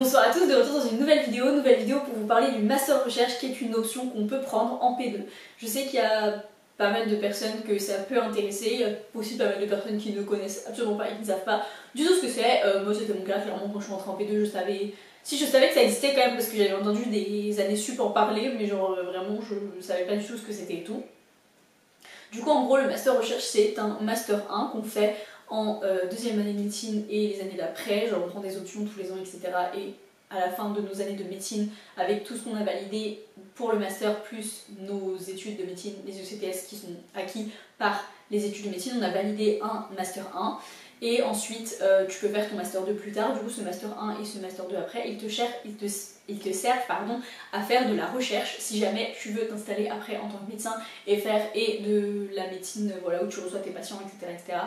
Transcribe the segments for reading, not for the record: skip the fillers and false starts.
Bonsoir à tous, de retour dans une nouvelle vidéo pour vous parler du master recherche qui est une option qu'on peut prendre en P2. Je sais qu'il y a pas mal de personnes que ça peut intéresser, il y a aussi pas mal de personnes qui ne connaissent absolument pas et qui ne savent pas du tout ce que c'est. Moi c'était mon cas, clairement quand je suis rentrée en P2 je savais que ça existait quand même parce que j'avais entendu des années sup en parler, mais genre vraiment je savais pas du tout ce que c'était et tout. Du coup en gros le master recherche c'est un master 1 qu'on fait en deuxième année de médecine et les années d'après, genre on prend des options tous les ans etc. Et à la fin de nos années de médecine, avec tout ce qu'on a validé pour le master plus nos études de médecine, les ECTS qui sont acquis par les études de médecine, on a validé un master 1 et ensuite tu peux faire ton master 2 plus tard. Du coup ce master 1 et ce master 2 après, ils te servent à faire de la recherche si jamais tu veux t'installer après en tant que médecin et faire et de la médecine voilà, où tu reçois tes patients etc.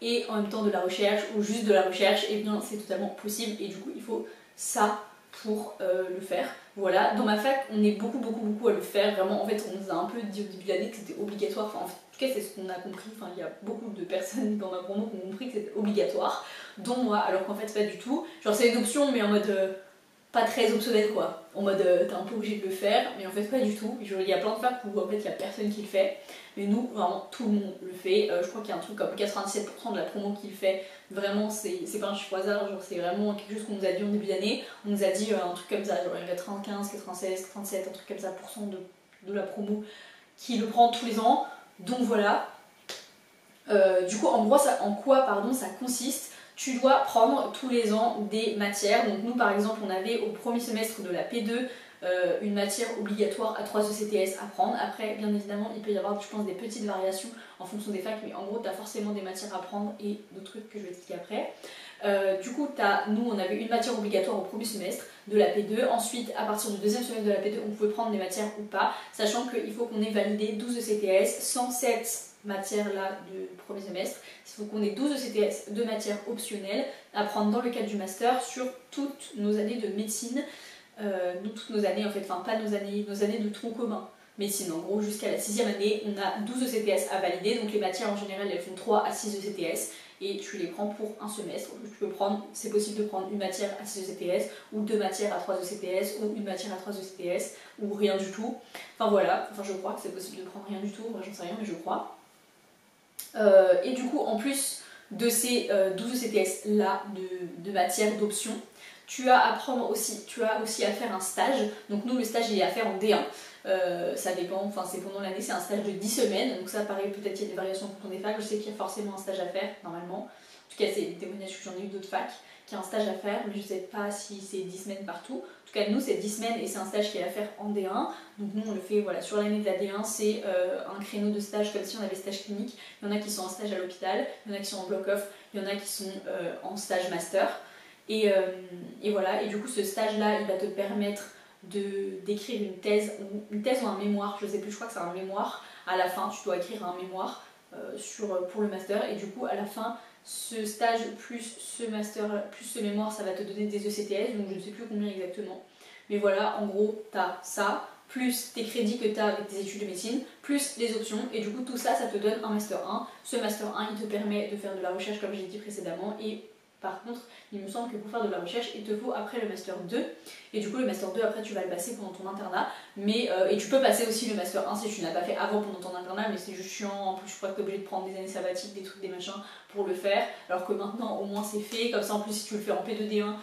Et en même temps de la recherche ou juste de la recherche, et bien c'est totalement possible et du coup il faut ça pour le faire. Voilà, dans ma fac on est beaucoup à le faire, vraiment en fait on nous a un peu dit au début de l'année que c'était obligatoire, enfin en tout cas c'est ce qu'on a compris, enfin il y a beaucoup de personnes dans ma promo qui ont compris que c'était obligatoire, dont moi, alors qu'en fait pas du tout, genre c'est une option mais en mode pas très optionnel quoi, en mode t'es un peu obligé de le faire, mais en fait pas du tout. Il y a plein de facs où en fait il y a personne qui le fait, mais nous vraiment tout le monde le fait. Je crois qu'il y a un truc comme 97% de la promo qui le fait, vraiment c'est pas un chiffre au hasard, genre c'est vraiment quelque chose qu'on nous a dit en début d'année, on nous a dit un truc comme ça, genre il y a 95, 96, 87, un truc comme ça % de la promo qui le prend tous les ans, donc voilà. Du coup en gros ça consiste. Tu dois prendre tous les ans des matières. Donc nous par exemple on avait au premier semestre de la P2 une matière obligatoire à 3 ECTS à prendre. Après bien évidemment il peut y avoir je pense des petites variations en fonction des facs, mais en gros tu as forcément des matières à prendre et d'autres trucs que je vais expliquer après. Du coup nous on avait une matière obligatoire au premier semestre de la P2, ensuite à partir du deuxième semestre de la P2 on pouvait prendre des matières ou pas, sachant qu'il faut qu'on ait validé 12 ECTS, 107 matières là du premier semestre. Il faut qu'on ait 12 ECTS de matières optionnelles à prendre dans le cadre du master sur toutes nos années de médecine, toutes nos années en fait, enfin pas nos années de tronc commun médecine, en gros jusqu'à la 6ème année on a 12 ECTS à valider, donc les matières en général elles font 3 à 6 ECTS et tu les prends pour un semestre. Tu peux prendre, c'est possible de prendre une matière à 6 ECTS ou deux matières à 3 ECTS ou une matière à 3 ECTS ou rien du tout, enfin voilà, enfin je crois que c'est possible de prendre rien du tout, moi j'en sais rien mais je crois. Et du coup en plus de ces 12 ECTS là de matière d'option, tu as aussi à faire un stage. Donc nous le stage il est à faire en D1, ça dépend, enfin c'est pendant l'année, c'est un stage de 10 semaines, donc ça pareil peut-être qu'il y a des variations en fonction des facs, je sais qu'il y a forcément un stage à faire normalement, en tout cas c'est des témoignages que j'en ai eu d'autres facs, qui a un stage à faire, mais je sais pas si c'est 10 semaines partout. En tout cas nous c'est 10 semaines et c'est un stage qui est à faire en D1, donc nous on le fait voilà, sur l'année de la D1, c'est un créneau de stage comme si on avait stage clinique. Il y en a qui sont en stage à l'hôpital, il y en a qui sont en block-off, il y en a qui sont en stage master. Et voilà, et du coup ce stage là il va te permettre d'écrire une thèse ou un mémoire, je sais plus, je crois que c'est un mémoire. À la fin tu dois écrire un mémoire pour le master, et du coup à la fin ce stage plus ce master plus ce mémoire ça va te donner des ECTS, donc je ne sais plus combien exactement, mais voilà en gros t'as ça plus tes crédits que tu as avec tes études de médecine, plus les options, et du coup tout ça, ça te donne un Master 1. Ce Master 1, il te permet de faire de la recherche comme j'ai dit précédemment, et par contre, il me semble que pour faire de la recherche, il te faut après le Master 2, et du coup le Master 2, après tu vas le passer pendant ton internat, mais, et tu peux passer aussi le Master 1 si tu n'as pas fait avant pendant ton internat, mais c'est juste chiant, en plus je crois que tu es obligé de prendre des années sabbatiques, des trucs, des machins pour le faire, alors que maintenant au moins c'est fait, comme ça en plus si tu le fais en P2D1,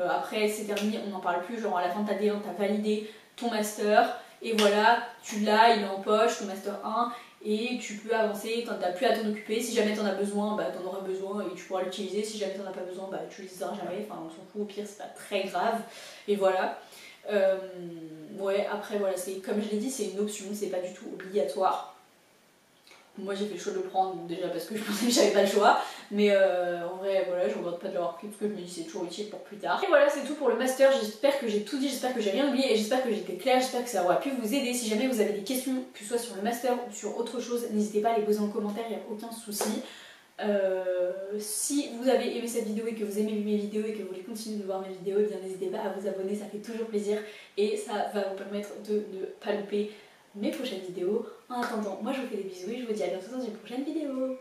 après c'est terminé, on n'en parle plus, genre à la fin de ta D1, tu as validé ton master, et voilà, tu l'as, il est en poche, ton master 1, et tu peux avancer, tu n'as plus à t'en occuper. Si jamais tu en as besoin, bah, tu en auras besoin et tu pourras l'utiliser. Si jamais tu n'en as pas besoin, bah, tu l'utiliseras jamais, enfin on s'en fout, au pire c'est pas très grave, et voilà. Ouais, après voilà, comme je l'ai dit, c'est une option, c'est pas du tout obligatoire. Moi j'ai fait le choix de le prendre déjà parce que je pensais que j'avais pas le choix, mais en vrai voilà, je regrette pas de l'avoir pris parce que je me dis c'est toujours utile pour plus tard. Et voilà, c'est tout pour le master, j'espère que j'ai tout dit, j'espère que j'ai rien oublié et j'espère que j'étais claire, j'espère que ça aura pu vous aider. Si jamais vous avez des questions, que ce soit sur le master ou sur autre chose, n'hésitez pas à les poser en commentaire, il n'y a aucun souci. Si vous avez aimé cette vidéo et que vous aimez mes vidéos et que vous voulez continuer de voir mes vidéos, eh bien n'hésitez pas à vous abonner, ça fait toujours plaisir et ça va vous permettre de ne pas louper mes prochaines vidéos. En attendant, moi je vous fais des bisous et je vous dis à bientôt dans une prochaine vidéo.